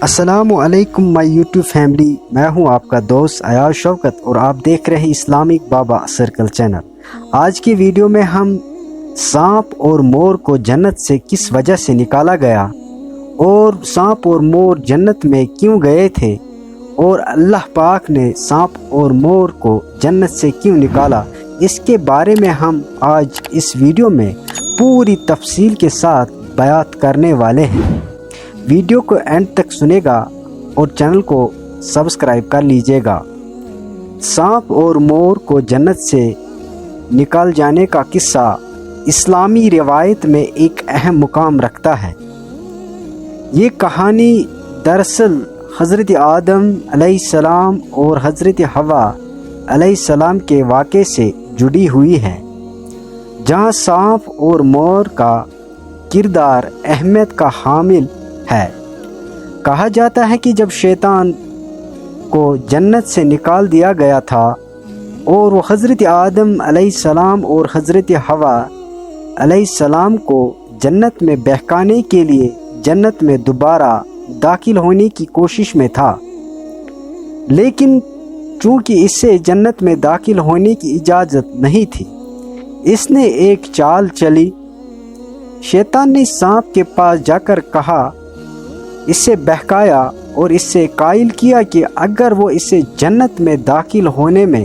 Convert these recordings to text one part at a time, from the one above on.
السلام علیکم مائی YouTube family, میں ہوں آپ کا دوست ایاز شوکت اور آپ دیکھ رہے ہیں اسلامک بابا سرکل چینل۔ آج کی ویڈیو میں ہم سانپ اور مور کو جنت سے کس وجہ سے نکالا گیا اور سانپ اور مور جنت میں کیوں گئے تھے اور اللہ پاک نے سانپ اور مور کو جنت سے کیوں نکالا، اس کے بارے میں ہم آج اس ویڈیو میں پوری تفصیل کے ساتھ بیان کرنے والے ہیں۔ ویڈیو کو اینڈ تک سنے گا اور چینل کو سبسکرائب کر لیجئے گا۔ سانپ اور مور کو جنت سے نکال جانے کا قصہ اسلامی روایت میں ایک اہم مقام رکھتا ہے۔ یہ کہانی دراصل حضرت آدم علیہ السلام اور حضرت حوا علیہ السلام کے واقعے سے جڑی ہوئی ہے، جہاں سانپ اور مور کا کردار اہمیت کا حامل ہے۔ کہا جاتا ہے کہ جب شیطان کو جنت سے نکال دیا گیا تھا اور وہ حضرت آدم علیہ السلام اور حضرت حوا علیہ السلام کو جنت میں بہکانے کے لیے جنت میں دوبارہ داخل ہونے کی کوشش میں تھا، لیکن چونکہ اسے جنت میں داخل ہونے کی اجازت نہیں تھی، اس نے ایک چال چلی۔ شیطان نے سانپ کے پاس جا کر کہا، اسے بہکایا اور اس سے قائل کیا کہ اگر وہ اسے جنت میں داخل ہونے میں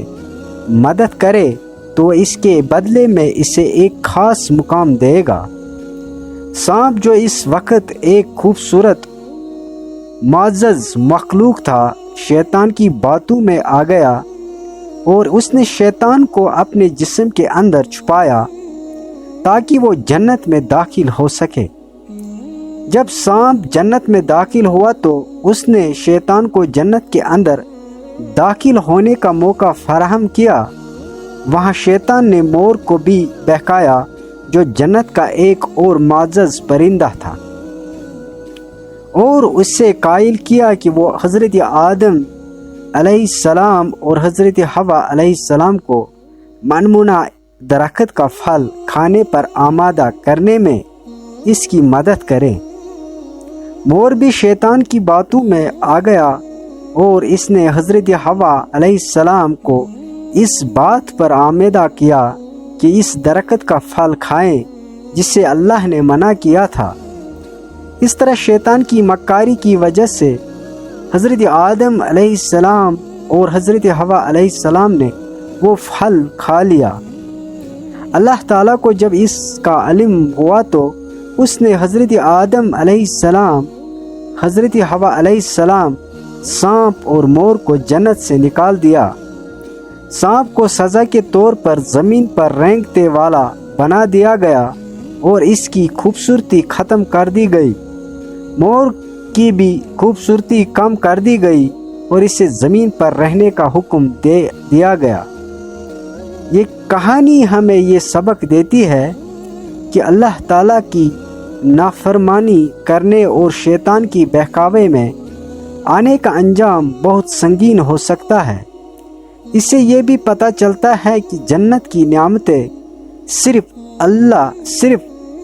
مدد کرے تو اس کے بدلے میں اسے ایک خاص مقام دے گا۔ سانپ جو اس وقت ایک خوبصورت معزز مخلوق تھا، شیطان کی باتوں میں آ گیا اور اس نے شیطان کو اپنے جسم کے اندر چھپایا تاکہ وہ جنت میں داخل ہو سکے۔ جب سانپ جنت میں داخل ہوا تو اس نے شیطان کو جنت کے اندر داخل ہونے کا موقع فراہم کیا۔ وہاں شیطان نے مور کو بھی بہکایا، جو جنت کا ایک اور معزز پرندہ تھا، اور اس سے قائل کیا کہ وہ حضرت آدم علیہ السلام اور حضرت حوا علیہ السلام کو منمونا درخت کا پھل کھانے پر آمادہ کرنے میں اس کی مدد کرے۔ مور بھی شیطان کی باتوں میں آ گیا اور اس نے حضرت حوا علیہ السلام کو اس بات پر آمادہ کیا کہ اس درخت کا پھل کھائیں جس سے اللہ نے منع کیا تھا۔ اس طرح شیطان کی مکاری کی وجہ سے حضرت آدم علیہ السلام اور حضرت حوا علیہ السلام نے وہ پھل کھا لیا۔ اللہ تعالیٰ کو جب اس کا علم ہوا تو اس نے حضرت آدم علیہ السلام، حضرت حوا علیہ السلام، سانپ اور مور کو جنت سے نکال دیا۔ سانپ کو سزا کے طور پر زمین پر رینگتے والا بنا دیا گیا اور اس کی خوبصورتی ختم کر دی گئی۔ مور کی بھی خوبصورتی کم کر دی گئی اور اسے زمین پر رہنے کا حکم دے دیا گیا۔ یہ کہانی ہمیں یہ سبق دیتی ہے کہ اللہ تعالیٰ کی نافرمانی کرنے اور شیطان کی بہکاوے میں آنے کا انجام بہت سنگین ہو سکتا ہے۔ اس سے یہ بھی پتہ چلتا ہے کہ جنت کی نعمتیں صرف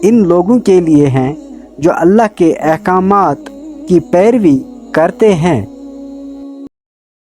ان لوگوں کے لیے ہیں جو اللہ کے احکامات کی پیروی کرتے ہیں